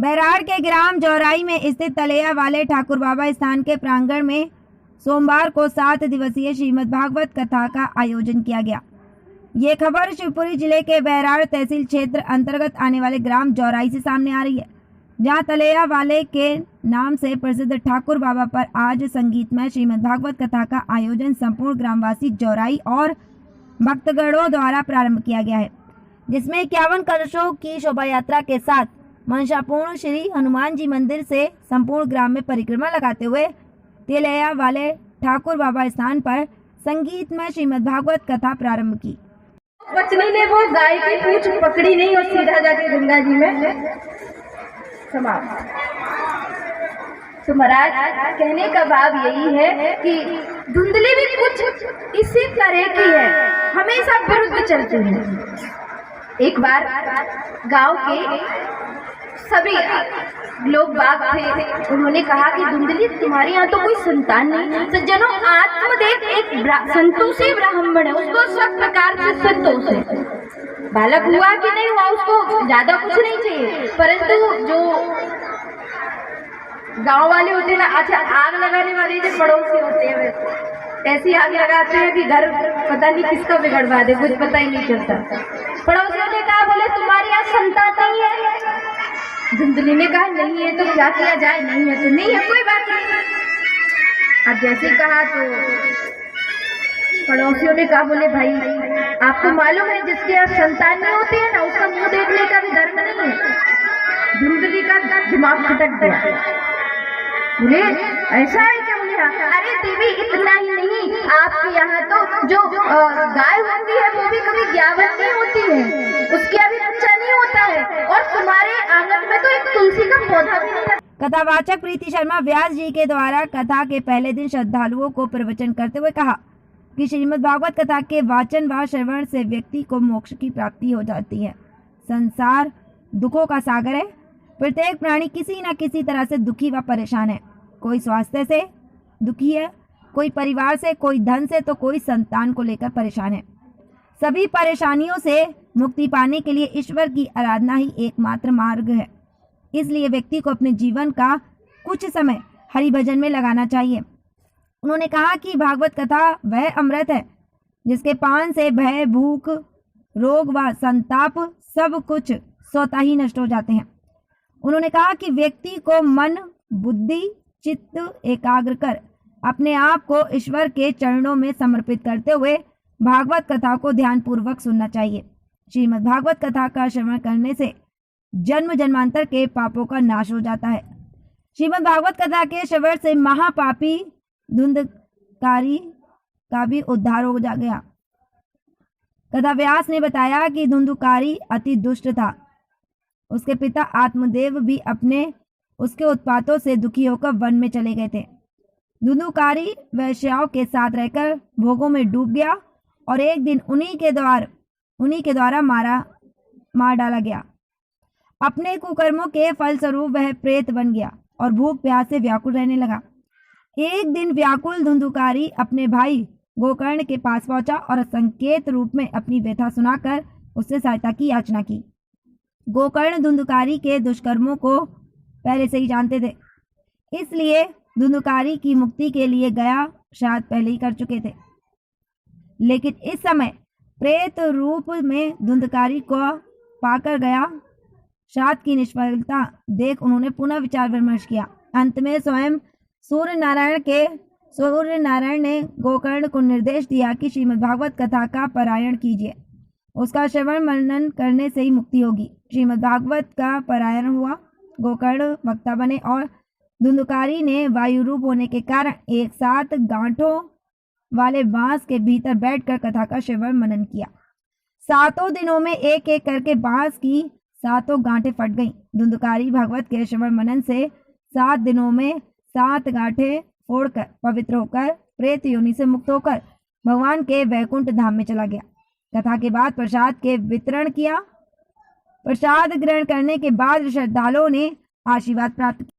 बैराड़ के ग्राम जौराई में स्थित तलेया वाले ठाकुर बाबा स्थान के प्रांगण में सोमवार को 7 दिवसीय श्रीमद् भागवत कथा का आयोजन किया गया। ये खबर शिवपुरी जिले के बैराड़ तहसील क्षेत्र अंतर्गत आने वाले ग्राम जौराई से सामने आ रही है, जहां तलेया वाले के नाम से प्रसिद्ध ठाकुर बाबा पर आज संगीतमय श्रीमद् भागवत कथा का आयोजन संपूर्ण ग्रामवासी जौराई और भक्तगणों द्वारा प्रारंभ किया गया है, जिसमें 51 कलशों की शोभा यात्रा के साथ मंशापूर्ण श्री हनुमान जी मंदिर से संपूर्ण ग्राम में परिक्रमा लगाते हुए तलेया वाले ठाकुर बाबा स्थान पर संगीतमय श्रीमद् भागवत कथा प्रारंभ की। पत्नी ने वो गाय की पूंछ पकड़ी नहीं और सीधा जाके गंगा जी में समाप्त। तो महाराज कहने का भाव यही है कि धुंधली भी कुछ इसी तरह की है, हमेशा विरुद्ध चलती है। एक बार गांव के सभी लोग बाग थे, उन्होंने कहा कि धुंधली तुम्हारे यहाँ तो कोई संतान नहीं। सज्जनों, आत्मदेव एक संतोषी ब्राह्मण है, उसको सब प्रकार से संतोष है। बालक हुआ कि नहीं हुआ उसको ज्यादा कुछ नहीं चाहिए, परंतु जो गांव वाले होते हैं ना, अच्छा आग लगाने वाले जो पड़ोसी होते हैं वैसे ऐसी आग लगाते हैं कि घर पता नहीं किसका बिगड़वा दे, कुछ पता ही नहीं चलता। पड़ोसियों ने कहा बोले तुम्हारे यहाँ संतान नहीं है। धुंधली ने कहा नहीं है, तो क्या किया जाए, नहीं है तो नहीं है, कोई बात नहीं। अब जैसे कहा तो पड़ोसियों ने कहा बोले भाई आपको मालूम है जिसके यहाँ संतान नहीं होती है ना, उसका मुंह देखने का भी धर्म नहीं है। धुंधली का दिमाग खटक गया, बोले ऐसा है क्या? बोले अरे देवी इतना ही नहीं, आपके यहाँ तो जो गाय होती है वो भी कभी ज्ञावन नहीं होती है, उसके अभी बच्चा नहीं होता है, और तुम्हारे आंगन में तो एक तुलसी का पौधा भी नहीं। कथावाचक प्रीति शर्मा व्यास जी के द्वारा कथा के पहले दिन श्रद्धालुओं को प्रवचन करते हुए कहा कि श्रीमद् भागवत कथा के वाचन व श्रवण से व्यक्ति को मोक्ष की प्राप्ति हो जाती है। संसार दुखों का सागर है, प्रत्येक प्राणी किसी न किसी तरह से दुखी व परेशान है। कोई स्वास्थ्य से दुखी है, कोई परिवार से, कोई धन से, तो कोई संतान को लेकर परेशान है। सभी परेशानियों से मुक्ति पाने के लिए ईश्वर की आराधना ही एकमात्र मार्ग है। इसलिए व्यक्ति को अपने जीवन का कुछ समय हरि भजन में लगाना चाहिए। उन्होंने कहा कि भागवत कथा वह अमृत है जिसके पान से भय, भूख, रोग व संताप सब कुछ स्वतः ही नष्ट हो जाते हैं। उन्होंने कहा कि व्यक्ति को मन, बुद्धि, चित्त एकाग्र कर अपने आप को ईश्वर के चरणों में समर्पित करते हुए भागवत कथा को ध्यान पूर्वक सुनना चाहिए। श्रीमद् भागवत कथा का श्रवण करने से जन्म जन्मांतर के पापों का नाश हो जाता है। श्रीमद् भागवत कथा के श्रवण से महापापी धुंधकारी का भी उद्धार हो जा गया। कथा व्यास ने बताया कि धुंधकारी अति दुष्ट था। उसके पिता आत्मदेव भी अपने उसके उत्पातों से दुखी होकर वन में चले गए थे। धुंधकारी वैश्याओं के साथ रहकर भोगों में डूब गया और एक दिन उन्हीं के द्वारा मार डाला गया। अपने कुकर्मों के फलस्वरूप वह प्रेत बन गया और भूख प्यास से व्याकुल रहने लगा। एक दिन व्याकुल धुंधकारी अपने भाई गोकर्ण के पास पहुंचा और संकेत रूप में अपनी व्यथा सुनाकर उससे सहायता की याचना की। गोकर्ण धुंधकारी के दुष्कर्मों को पहले से ही जानते थे, इसलिए धुंधकारी की मुक्ति के लिए गया श्राद्ध पहले ही कर चुके थे। लेकिन इस समय प्रेत रूप में धुंधकारी को पाकर गया श्राद्ध की निष्फलता देख उन्होंने पुनः विचार विमर्श किया। अंत में स्वयं सूर्य नारायण ने गोकर्ण को निर्देश दिया कि श्रीमद् भागवत कथा का पारायण कीजिए, उसका श्रवण मनन करने से ही मुक्ति होगी। श्रीमद् भागवत का पारायण हुआ, गोकर्ण वक्ता बने और धुंधकारी ने वायु रूप होने के कारण एक साथ गांठों वाले बांस के भीतर बैठकर कथा का श्रवण मनन किया। 7 दिनों में एक एक करके बांस की 7 गांठें फट गईं। धुंधकारी भागवत के श्रवण मनन से 7 दिनों में 7 गांठें फोड़कर पवित्र होकर प्रेत योनि से मुक्त होकर भगवान के वैकुंठ धाम में चला गया। कथा के बाद प्रसाद के वितरण किया। प्रसाद ग्रहण करने के बाद श्रद्धालुओं ने आशीर्वाद प्राप्त किया।